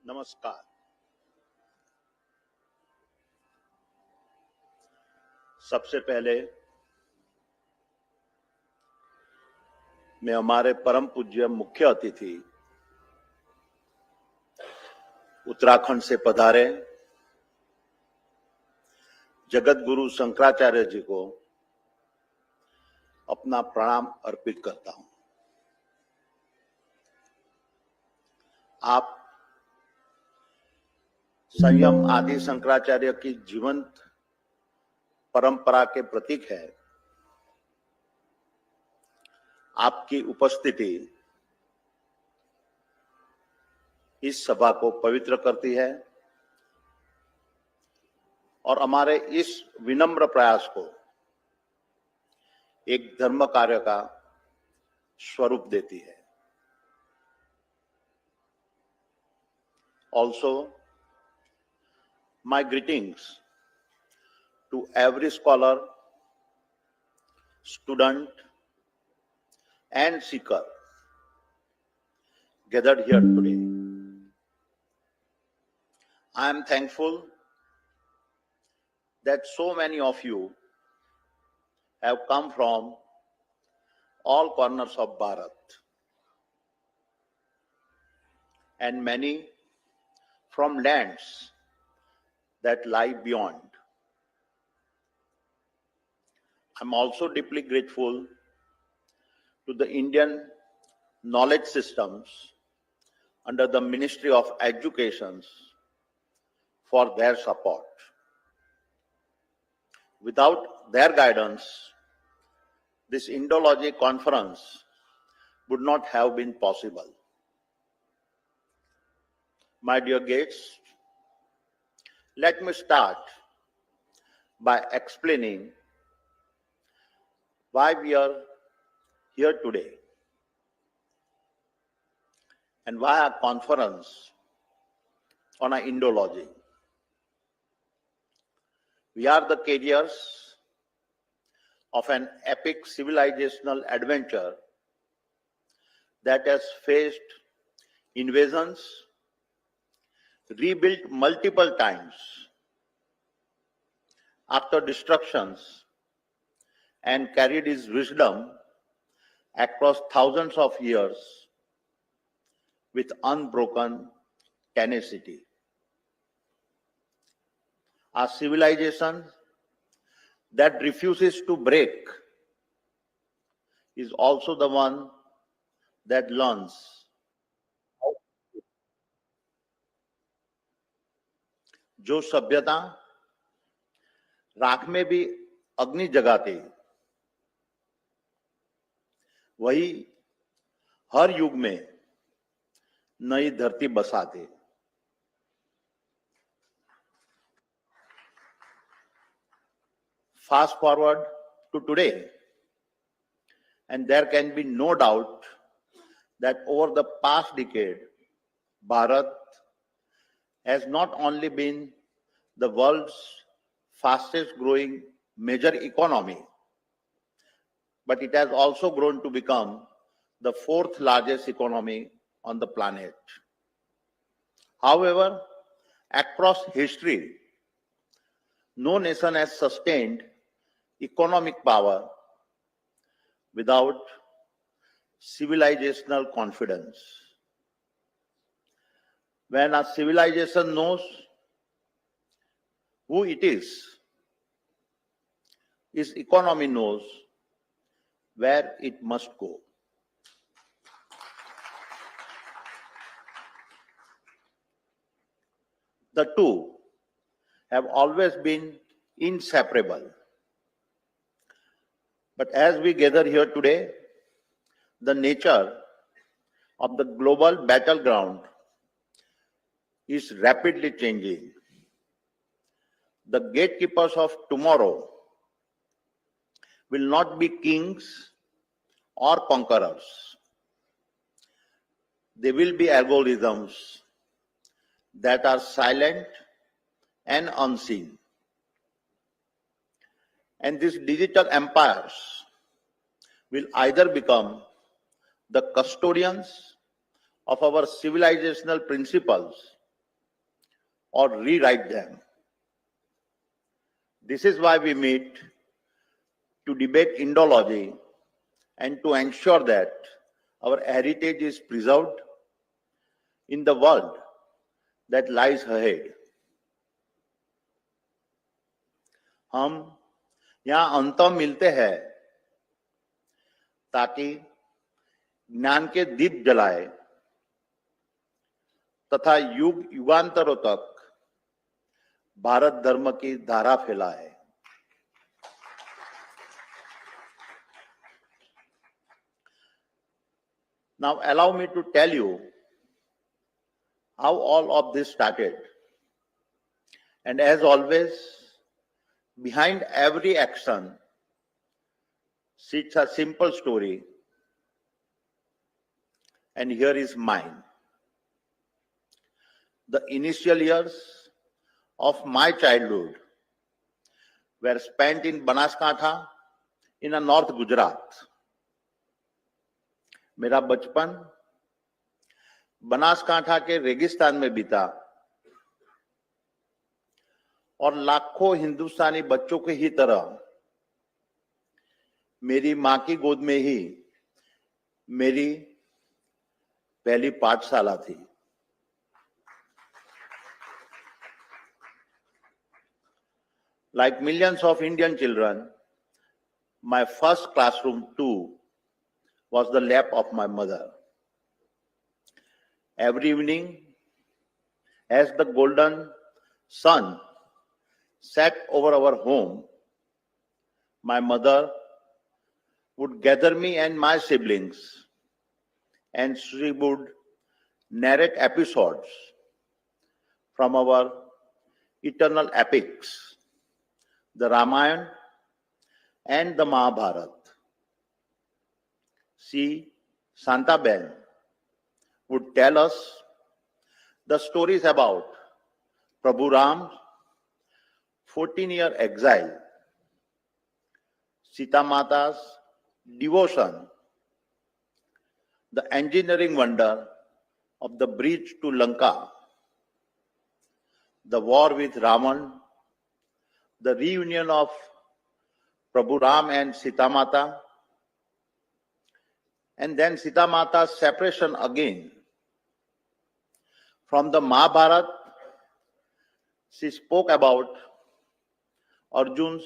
नमस्कार। सबसे पहले मैं हमारे परम पूज्य मुख्य अतिथि उत्तराखंड से पधारे जगत गुरु शंकराचार्य जी को अपना प्रणाम अर्पित करता हूं। आप संयम आदि शंकराचार्य की जीवंत परंपरा के प्रतीक है। आपकी उपस्थिति इस सभा को पवित्र करती है और हमारे इस विनम्र प्रयास को एक धर्म कार्य का स्वरूप देती है। Also, my greetings to every scholar, student, and seeker gathered here today. I am thankful that so many of you have come from all corners of Bharat and many from lands that lie beyond. I'm also deeply grateful to the Indian knowledge systems under the Ministry of Education for their support. Without their guidance, this Indology conference would not have been possible. My dear guests, let me start by explaining why we are here today and why a conference on a Indology. We are the carriers of an epic civilizational adventure that has faced invasions, rebuilt multiple times after destructions, and carried his wisdom across thousands of years with unbroken tenacity. A civilization that refuses to break is also the one that learns. जो सभ्यता राख में भी अग्नि जगाती, वही हर युग में नई धरती बसाते। Fast forward to today, and there can be no doubt that over the past decade, Bharat has not only been the world's fastest growing major economy, but it has also grown to become the fourth largest economy on the planet. However, across history, no nation has sustained economic power without civilizational confidence. When a civilization knows who it is, its economy knows where it must go. The two have always been inseparable. But as we gather here today, the nature of the global battleground is rapidly changing. The gatekeepers of tomorrow will not be kings or conquerors. They will be algorithms that are silent and unseen. And these digital empires will either become the custodians of our civilizational principles or rewrite them. This is why we meet to debate Indology and to ensure that our heritage is preserved in the world that lies ahead. हम यहाँ अंतः मिलते हैं ताकि ज्ञान के दीप जलाए तथा युग युगांतरों तक भारत धर्म की धारा फैलाए. Now allow me to tell you how all of this started. And as always, behind every action sits a simple story. And here is mine. The initial years of my childhood were spent in Banaskantha in a North Gujarat. मेरा बचपन बनासकांठा के रेगिस्तान में बीता और लाखों हिंदुस्तानी बच्चों के ही तरह मेरी मां की गोद में ही मेरी पहली पाठशाला थी. Like millions of Indian children, my first classroom too was the lap of my mother. Every evening, as the golden sun set over our home, my mother would gather me and my siblings, and she would narrate episodes from our eternal epics, the Ramayana and the Mahabharata. She, Santaben, would tell us the stories about Prabhu Ram's 14-year exile, Sita Mata's devotion, the engineering wonder of the bridge to Lanka, the war with Ravan, the reunion of Prabhu Ram and Sita Mata, and then Sita Mata's separation again. From the Mahabharata, she spoke about Arjun's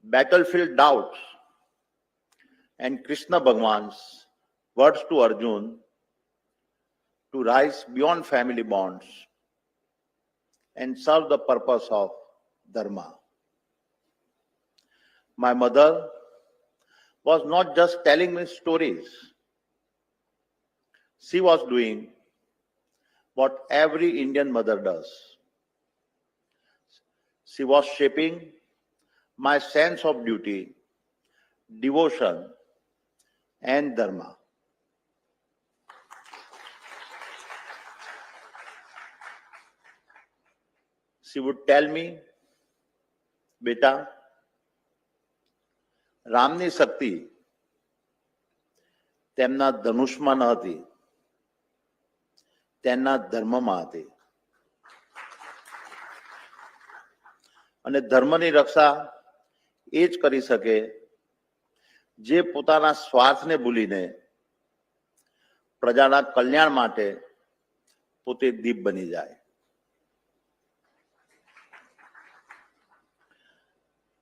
battlefield doubts and Krishna Bhagwan's words to Arjun to rise beyond family bonds and serve the purpose of Dharma. My mother was not just telling me stories. She was doing what every Indian mother does. She was shaping my sense of duty, devotion, and dharma. She would tell me, "Beta, રામની શક્તિ તેમના ધનુષમાં ન હતી, તેમના ધર્મમાં હતી. અને ધર્મની રક્ષા એ જ કરી શકે જે પોતાના સ્વાર્થને ભૂલીને પ્રજાના કલ્યાણ માટે પોતે દીપ બની જાય."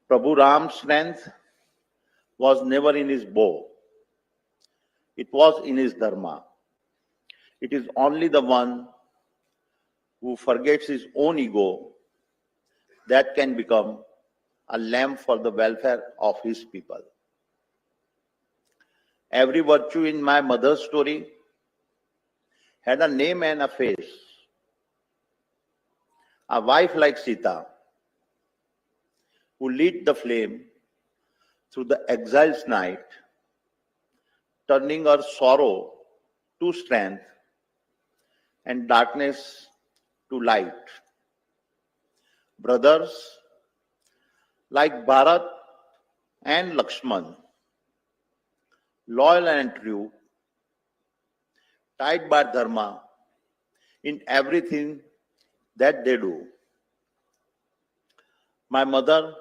પ્રભુ રામ's strength was never in his bow. It was in his dharma. It is only the one who forgets his own ego that can become a lamp for the welfare of his people. Every virtue in my mother's story had a name and a face. A wife like Sita, who lit the flame through the exile's night, turning her sorrow to strength and darkness to light. Brothers like Bharat and Lakshman, loyal and true, tied by dharma in everything that they do. My mother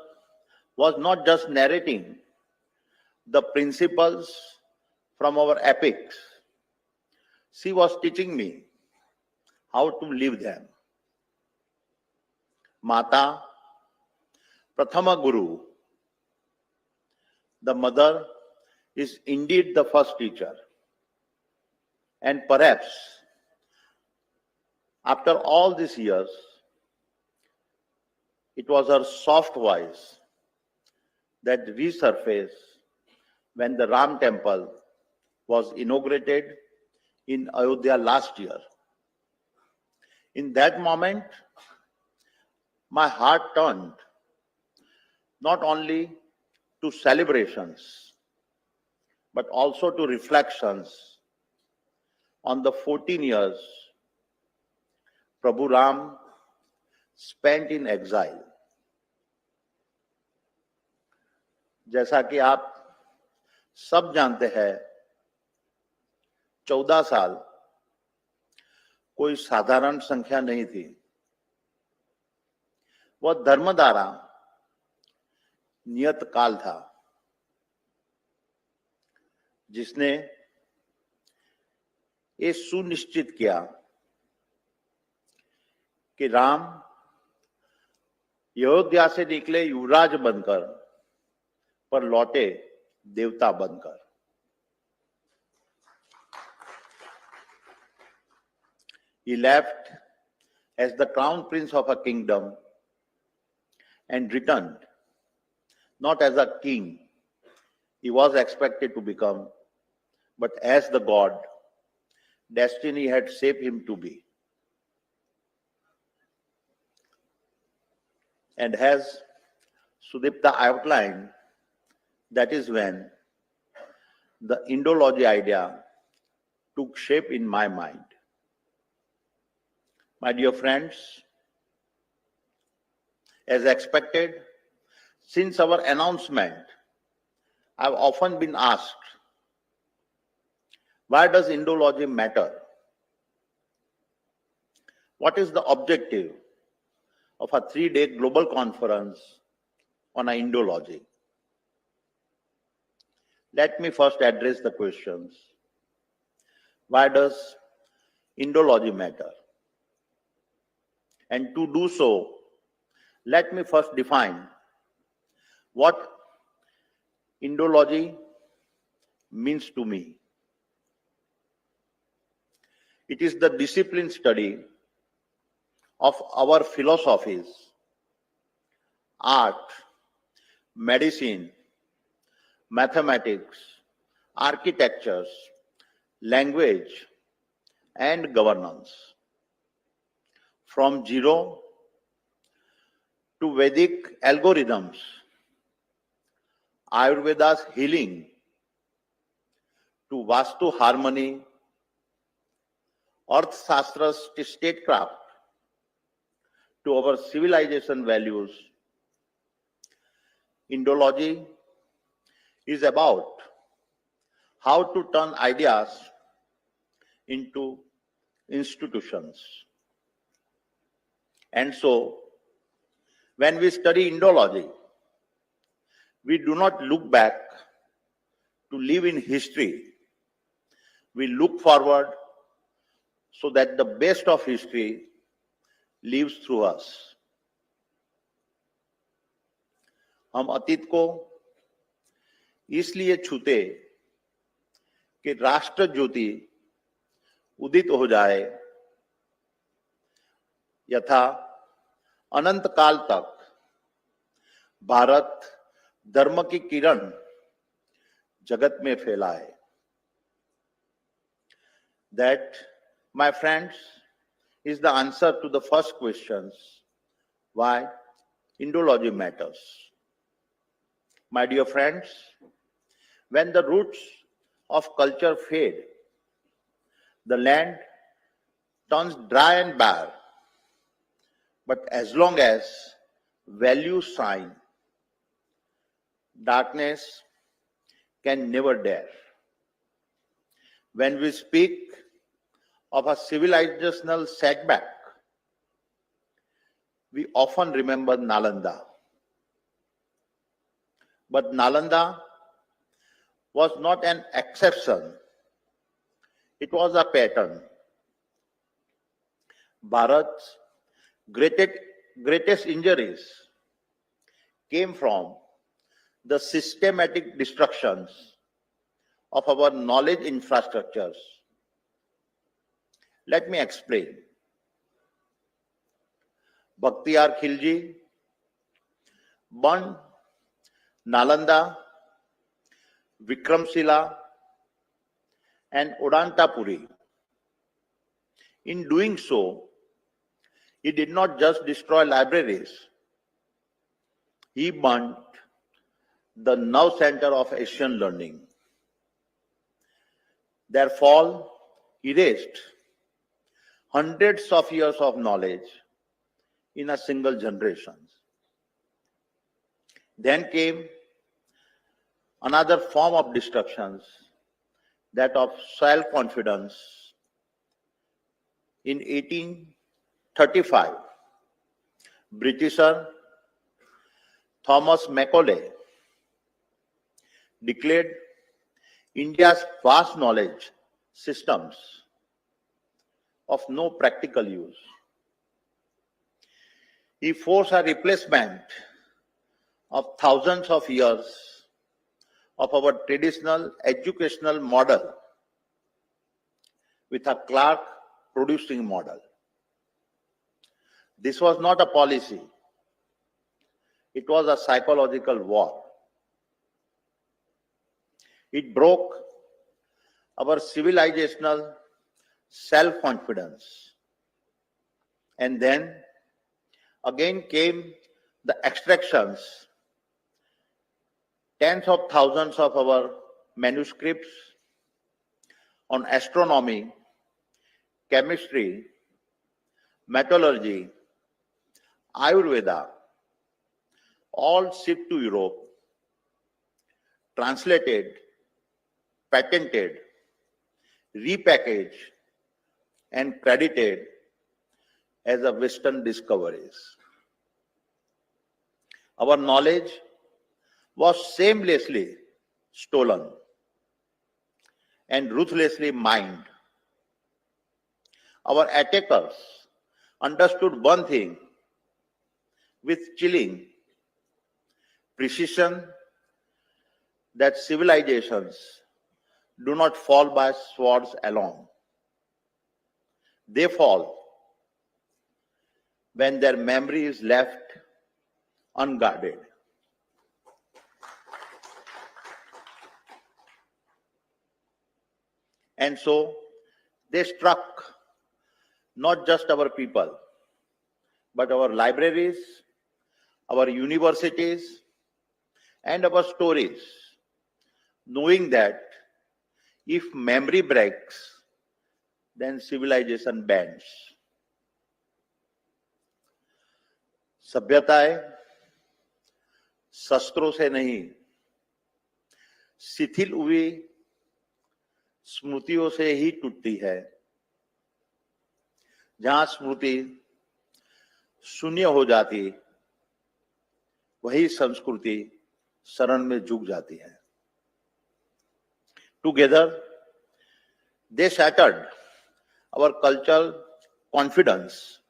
was not just narrating the principles from our epics, she was teaching me how to live them. Mata, Prathama Guru, the mother is indeed the first teacher. And perhaps after all these years, it was her soft voice that resurfaced when the Ram temple was inaugurated in Ayodhya last year. In that moment, my heart turned not only to celebrations, but also to reflections on the 14 years Prabhu Ram spent in exile. जैसा कि आप सब जानते हैं, 14 साल कोई साधारण संख्या नहीं थी। वह धर्मधारा नियत काल था, जिसने ये सुनिश्चित किया कि राम अयोध्या से निकले युवराज बनकर पर लौटे देवता बनकर। He left as the crown prince of a kingdom and returned not as a king he was expected to become, but as the god destiny had shaped him to be. And as Sudipta outlined, that is when the Indology idea took shape in my mind. My dear friends, as expected, since our announcement, I have often been asked, why does Indology matter? What is the objective of a 3-day global conference on Indology? Let me first address the questions. Why does Indology matter? And to do so, let me first define what Indology means to me. It is the disciplined study of our philosophies, art, medicine, mathematics, architectures, language, and governance. From zero to Vedic algorithms, Ayurveda's healing, to Vastu harmony, Arthasastra's statecraft, to our civilization values, Indology is about how to turn ideas into institutions. And so, when we study Indology, we do not look back to live in history. We look forward so that the best of history lives through us. हम अतीत को इसलिए छूते कि राष्ट्र ज्योति उदित हो जाए, यथा अनंत काल तक भारत धर्म की किरण जगत में फैलाए. That, my friends, is the answer to the first questions, why Indology matters. My dear friends, when the roots of culture fade, the land turns dry and bare. But as long as values shine, darkness can never dare. When we speak of a civilizational setback, we often remember Nalanda. But Nalanda was not an exception. It was a pattern. Bharat's greatest injuries came from the systematic destructions of our knowledge infrastructures. Let me explain. Bakhtiyar Khilji burned Nalanda, Vikramshila, and Udantapuri. In doing so, he did not just destroy libraries, he burned the nerve center of Asian learning. Their fall erased hundreds of years of knowledge in a single generation. Then came another form of destruction, that of self-confidence. In 1835, Britisher Thomas Macaulay declared India's vast knowledge systems of no practical use. He forced a replacement of thousands of years of our traditional educational model with a clerk producing model. This was not a policy. It was a psychological war. It broke our civilizational self-confidence. And then again came the extractions, tens of thousands of our manuscripts on astronomy, chemistry, metallurgy, Ayurveda, all shipped to Europe, translated, patented, repackaged, and credited as a Western discoveries. Our knowledge was shamelessly stolen and ruthlessly mined. Our attackers understood one thing with chilling precision, that civilizations do not fall by swords alone. They fall when their memory is left unguarded. And so they struck not just our people, but our libraries, our universities, and our stories, knowing that if memory breaks, then civilization bends. सभ्यताएं शस्त्रों से नहीं, शिथिल हुई स्मृतियों से ही टूटती है. जहां स्मृति शून्य हो जाती, वही संस्कृति शरण में झुक जाती है. Together, they shattered our cultural confidence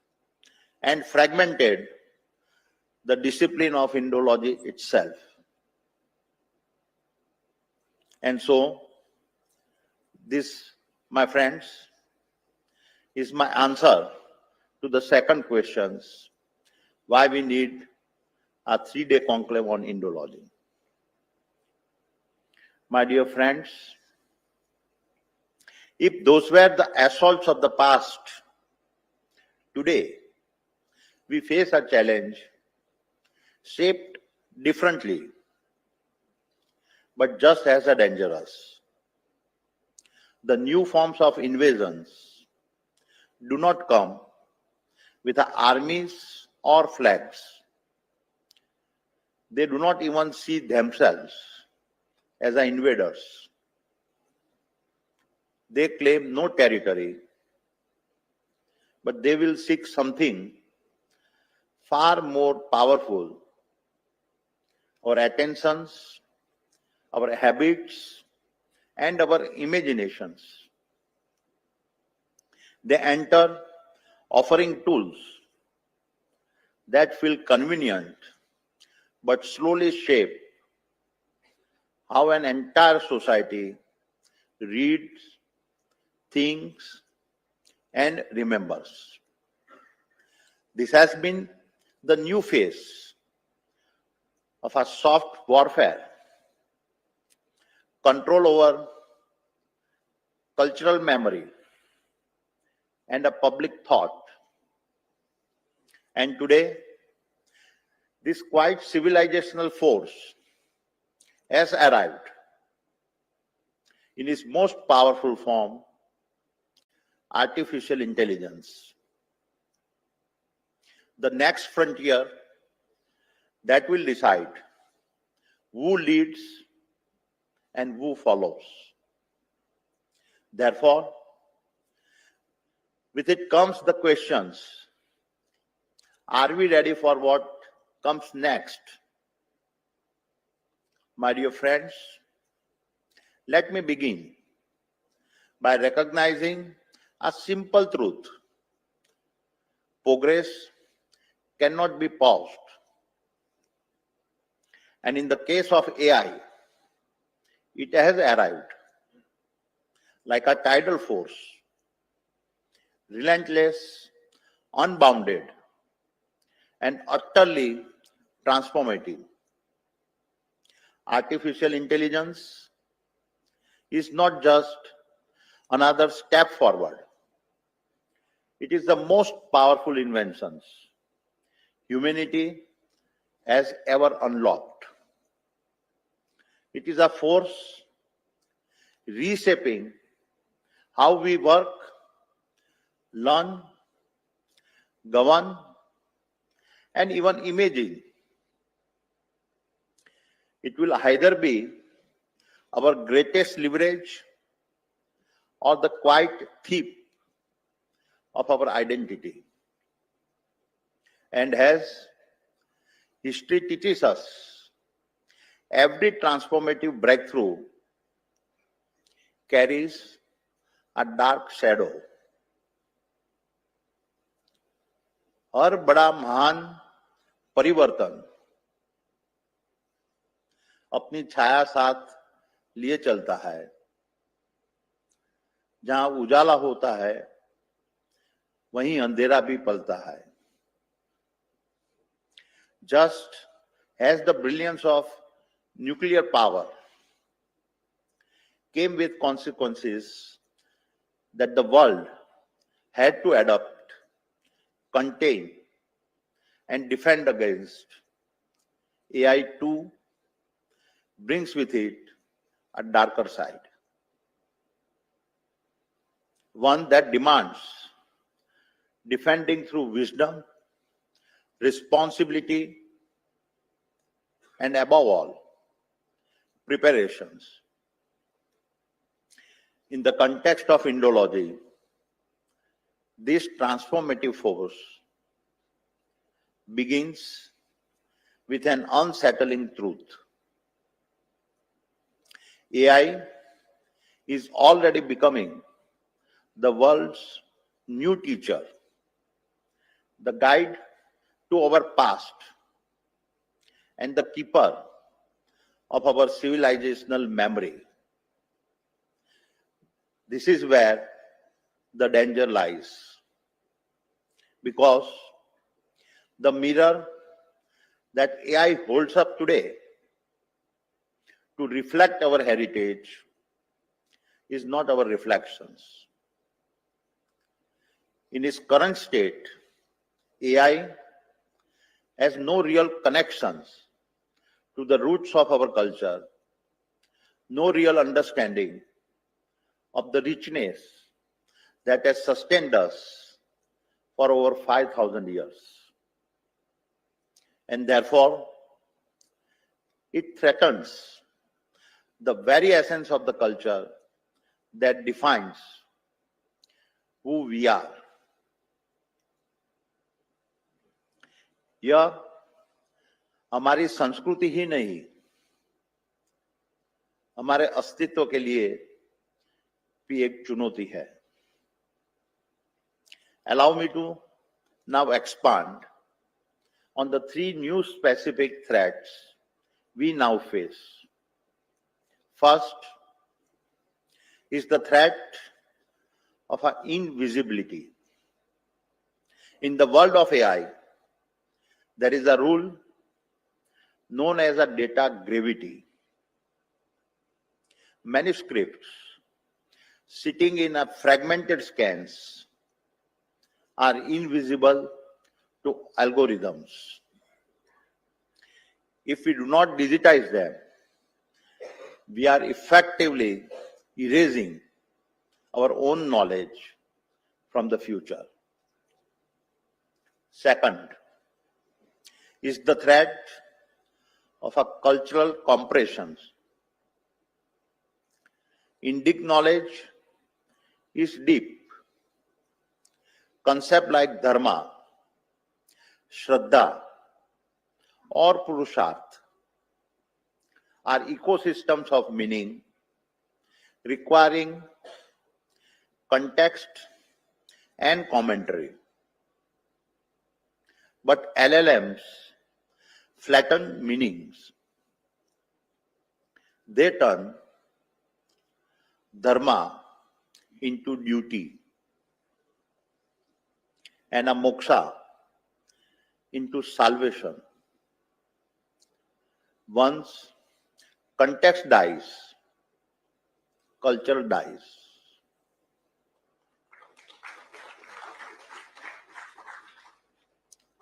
and fragmented the discipline of Indology itself. And so, this, my friends, is my answer to the second question, why we need a 3-day conclave on Indology. My dear friends, if those were the assaults of the past, today we face a challenge shaped differently, but just as dangerous. The new forms of invasions do not come with armies or flags. They do not even see themselves as invaders. They claim no territory, but they will seek something far more powerful our attentions, our habits, and our imaginations. They enter offering tools that feel convenient but slowly shape how an entire society reads, thinks, and remembers. This has been the new phase of a soft warfare, control over cultural memory, and a public thought. And today, this quite civilizational force has arrived in its most powerful form, artificial intelligence. The next frontier that will decide who leads and who follows. Therefore, with it comes the questions: are we ready for what comes next? My dear friends, let me begin by recognizing a simple truth. Progress cannot be paused. And in the case of AI, it has arrived like a tidal force, relentless, unbounded, and utterly transformative. Artificial intelligence is not just another step forward. It is the most powerful inventions humanity has ever unlocked. It is a force reshaping how we work, learn, govern, and even imagine. It will either be our greatest leverage or the quiet thief of our identity. And as history teaches us, every transformative breakthrough carries a dark shadow. हर बड़ा महान परिवर्तन अपनी छाया साथ लिए चलता है. जहां उजाला होता है वहीं अंधेरा भी पलता है. Just as the brilliance of nuclear power came with consequences that the world had to adapt, contain, and defend against, AI too brings with it a darker side. One that demands defending through wisdom, responsibility, and above all, preparations. In the context of Indology, this transformative force begins with an unsettling truth. AI is already becoming the world's new teacher, the guide to our past, and the keeper of our civilizational memory. This is where the danger lies, because the mirror that AI holds up today to reflect our heritage is not our reflections. In its current state, AI has no real connections to the roots of our culture, no real understanding of the richness that has sustained us for over 5,000 years. And therefore, it threatens the very essence of the culture that defines who we are. यह हमारी संस्कृति ही नहीं, हमारे अस्तित्व के लिए भी एक चुनौती है. Allow me to now expand on the three new specific threats we now face. First is the threat of our invisibility. In the world of AI, there is a rule known as a data gravity. Manuscripts sitting in a fragmented scans are invisible to algorithms. If we do not digitize them, we are effectively erasing our own knowledge from the future. Second is the threat of a cultural compression. Indic knowledge is deep. Concepts like dharma, shraddha, or purusharth are ecosystems of meaning requiring context and commentary. But LLMs flatten meanings. They turn dharma into duty and a moksha into salvation. Once context dies, culture dies.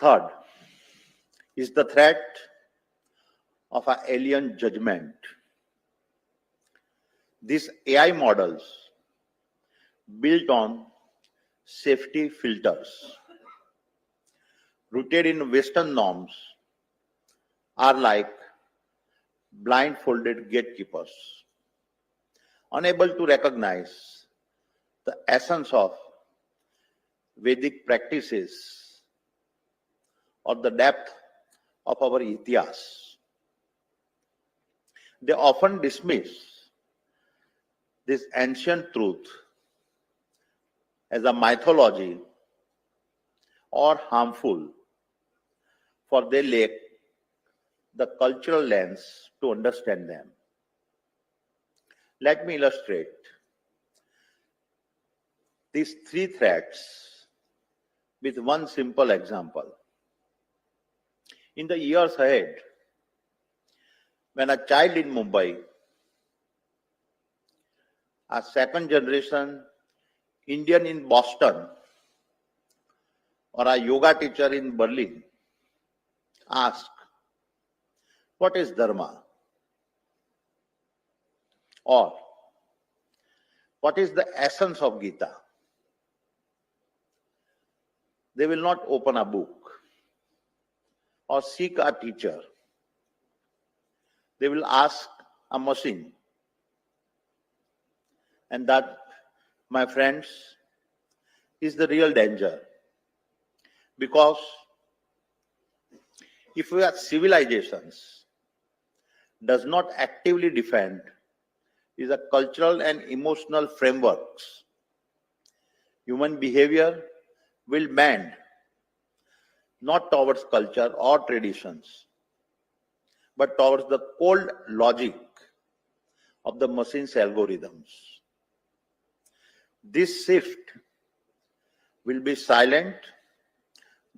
Third is the threat of an alien judgment. These AI models built on safety filters, rooted in Western norms, are like blindfolded gatekeepers, unable to recognize the essence of Vedic practices or the depth of our itihas. They often dismiss this ancient truth as a mythology or harmful, for they lack the cultural lens to understand them. Let me illustrate these three threats with one simple example. In the years ahead, when a child in Mumbai, a second generation Indian in Boston, or a yoga teacher in Berlin asks, "What is Dharma?" or "What is the essence of Gita?" They will not open a book or seek a teacher. They will ask a machine. And that, my friends, is the real danger. Because if we are civilizations does not actively defend is a cultural and emotional frameworks, human behavior will bend not towards culture or traditions, but towards the cold logic of the machine's algorithms. This shift will be silent,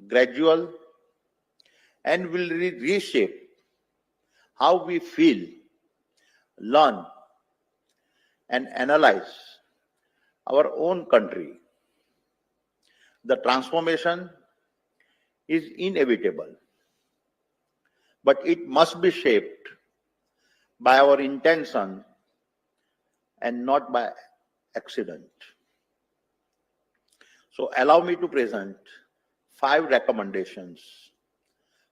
gradual, and will reshape how we feel, learn, and analyze our own country. The transformation is inevitable, but it must be shaped by our intention and not by accident. So allow me to present 5 recommendations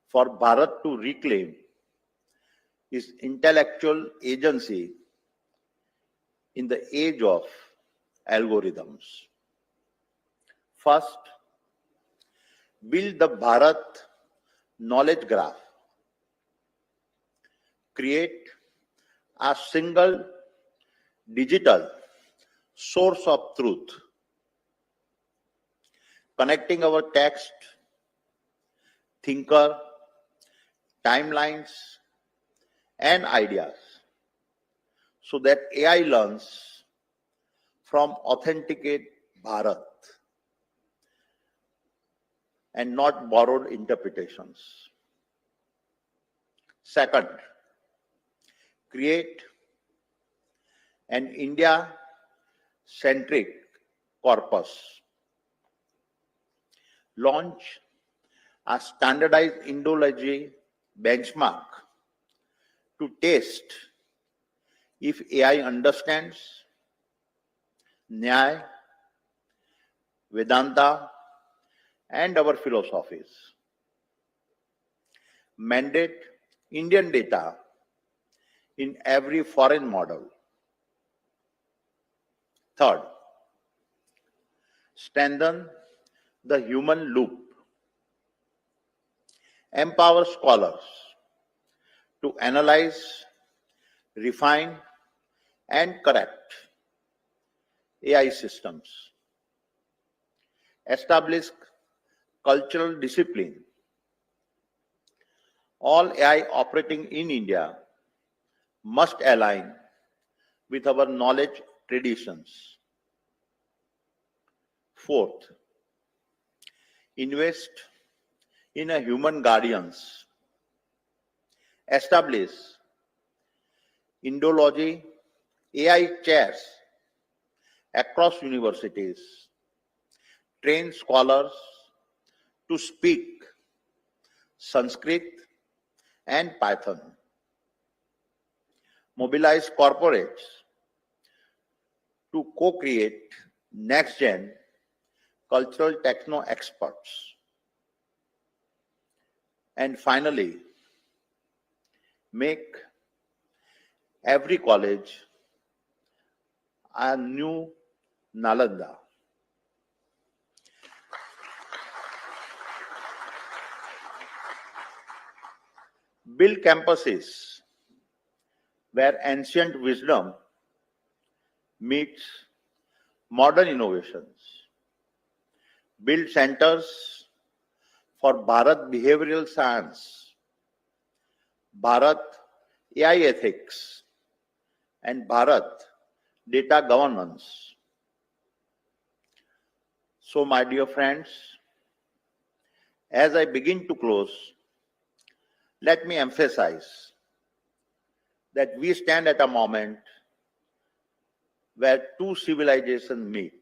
for Bharat to reclaim its intellectual agency in the age of algorithms. First, build the Bharat knowledge graph, create a single digital source of truth, connecting our text, thinker, timelines, and ideas so that AI learns from authenticate Bharat and not borrowed interpretations. Second, create an India-centric corpus. Launch a standardized Indology benchmark to test if AI understands Nyaya, Vedanta, and our philosophies. Mandate Indian data in every foreign model. Third, strengthen the human loop. Empower scholars to analyze, refine, and correct AI systems. Establish cultural discipline. All AI operating in India must align with our knowledge traditions. Fourth, invest in a human guardians. Establish Indology AI chairs across universities. Train scholars to speak Sanskrit and Python. Mobilize corporates to co-create next-gen cultural techno experts. And finally, make every college a new Nalanda. Build campuses where ancient wisdom meets modern innovations. Build centers for Bharat behavioral science, Bharat AI ethics, and Bharat data governance. So, my dear friends, as I begin to close, let me emphasize that we stand at a moment where two civilizations meet.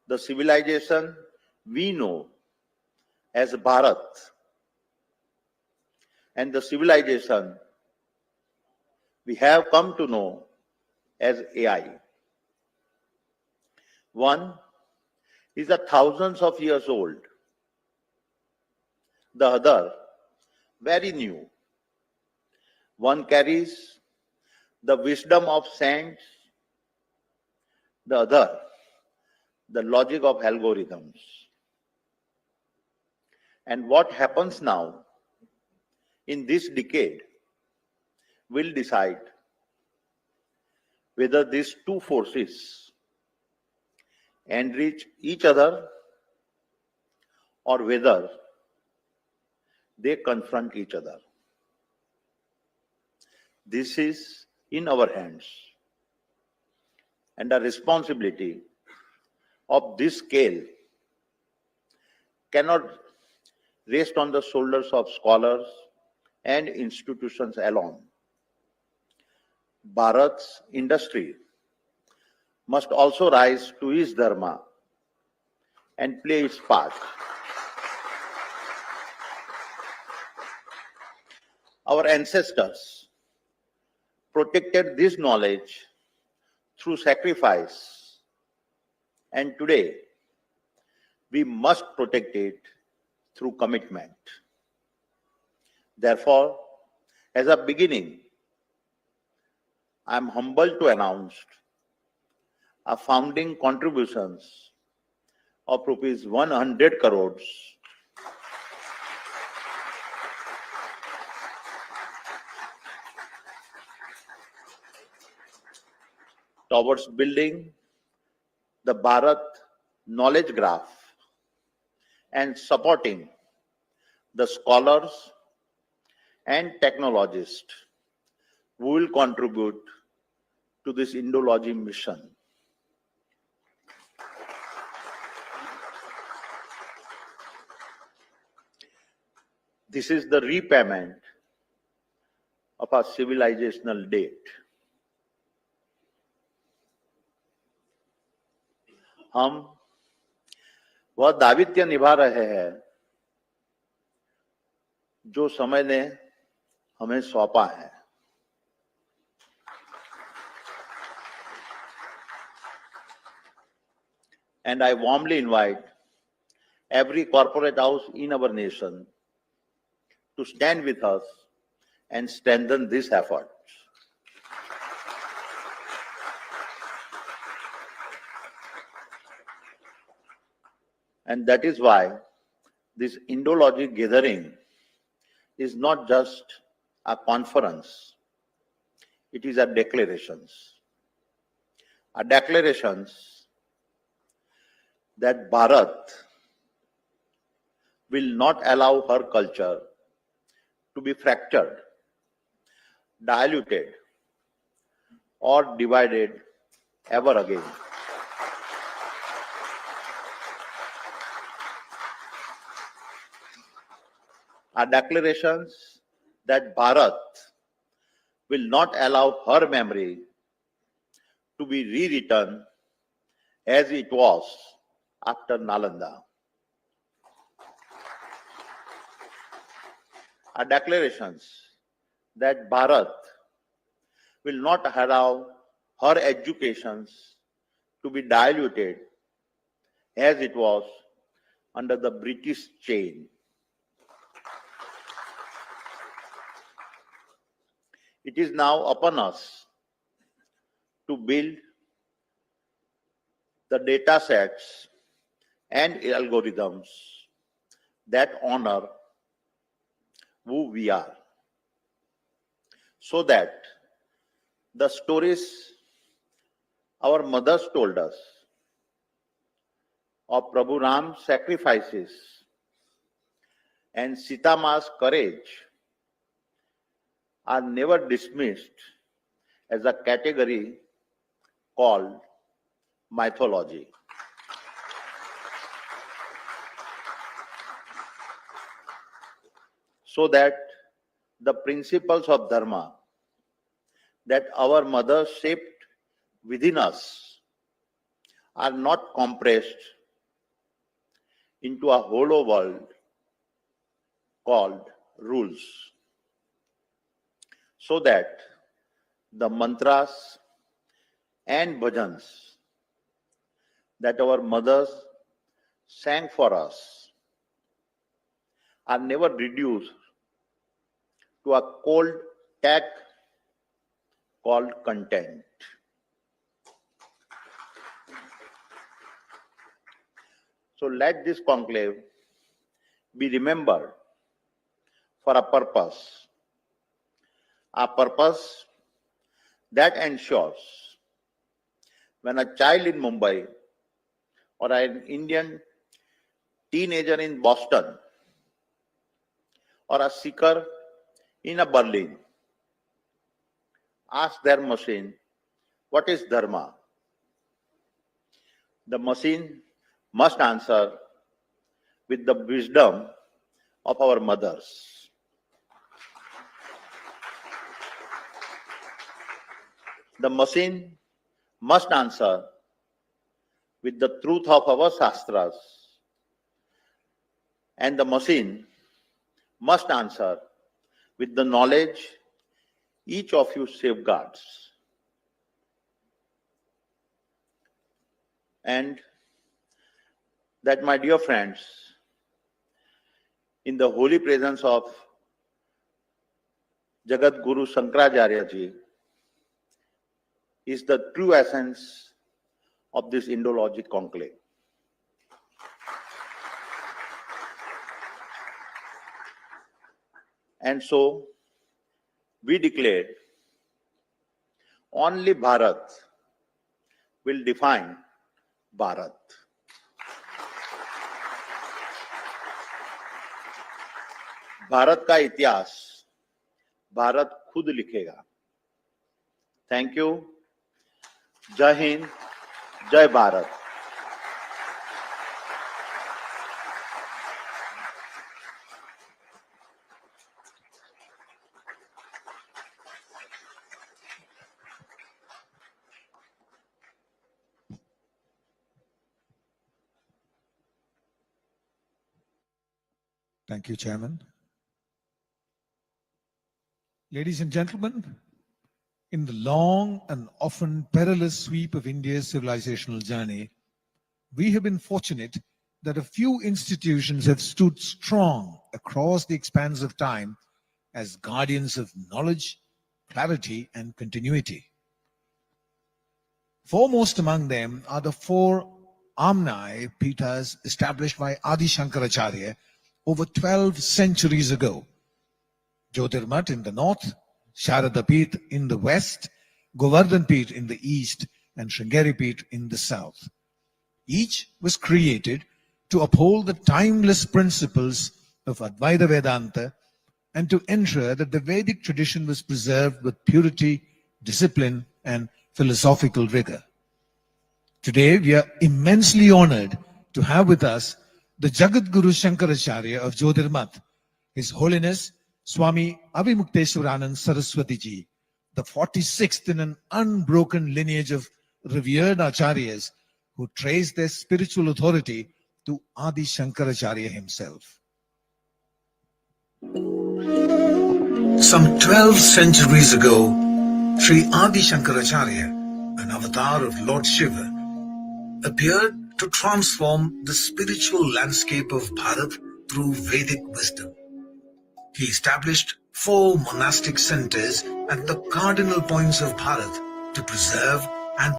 The civilization we know as Bharat and the civilization we have come to know as AI. One is a thousands of years old, the other very new. One carries the wisdom of saints, the other the logic of algorithms. And what happens now in this decade will decide whether these two forces enrich each other or whether they confront each other. This is in our hands, and the responsibility of this scale cannot rest on the shoulders of scholars and institutions alone. Bharat's industry must also rise to its dharma and play its part. Our ancestors protected this knowledge through sacrifice, and today we must protect it through commitment. Therefore, as a beginning, I am humbled to announce a founding contributions of rupees 100 crores towards building the Bharat knowledge graph and supporting the scholars and technologists who will contribute to this Indology mission. This is the repayment of our civilizational debt. हम वह दायित्व निभा रहे हैं जो समय ने हमें सौंपा है. And I warmly invite every corporate house in our nation to stand with us and strengthen this effort. And that is why this Indology gathering is not just a conference, it is a declarations. A declarations that Bharat will not allow her culture to be fractured, diluted, or divided ever again. Our declarations that Bharat will not allow her memory to be rewritten as it was after Nalanda. Our declarations that Bharat will not allow her educations to be diluted as it was under the British chain. It is now upon us to build the data sets and algorithms that honor who we are, so that the stories our mothers told us of Prabhu Ram's sacrifices and Sita Ma's courage are never dismissed as a category called mythology. So that the principles of Dharma that our mothers shaped within us are not compressed into a hollow world called rules. So that the mantras and bhajans that our mothers sang for us are never reduced to a cold tag called content. So let this conclave be remembered for a purpose that ensures when a child in Mumbai or an Indian teenager in Boston or a seeker in a Berlin asks their machine, what is Dharma? The machine must answer with the wisdom of our mothers. The machine must answer with the truth of our Shastras, and the machine must answer with the knowledge each of you safeguards. And that, my dear friends, in the holy presence of Jagat Guru Shankaracharya ji, is the true essence of this Indology Conclave. And so, we declare only Bharat will define Bharat. Bharat का इतिहास भारत खुद लिखेगा. Thank you. जय हिंद, जय Bharat. Thank you, Chairman. Ladies and gentlemen, in the long and often perilous sweep of India's civilizational journey, we have been fortunate that a few institutions have stood strong across the expanse of time as guardians of knowledge, clarity, and continuity. Foremost among them are the four Amnai Pitas established by Adi Shankaracharya over 12 centuries ago. Jyotirmat in the north, Sharada Peeth in the west, Govardhan Peeth in the east, and Sringeri Peeth in the south. Each was created to uphold the timeless principles of Advaita Vedanta and to ensure that the Vedic tradition was preserved with purity, discipline, and philosophical rigor. Today, we are immensely honored to have with us the Jagat Guru Shankaracharya of Jyotirmat, His Holiness Swami Avimukteswaranand Saraswati Ji, the 46th in an unbroken lineage of revered acharyas who trace their spiritual authority to Adi Shankaracharya himself. Some 12 centuries ago, Sri Adi Shankaracharya, an avatar of Lord Shiva, appeared to transform the spiritual landscape of Bharat through Vedic wisdom. He established 4 monastic centers at the cardinal points of Bharat to preserve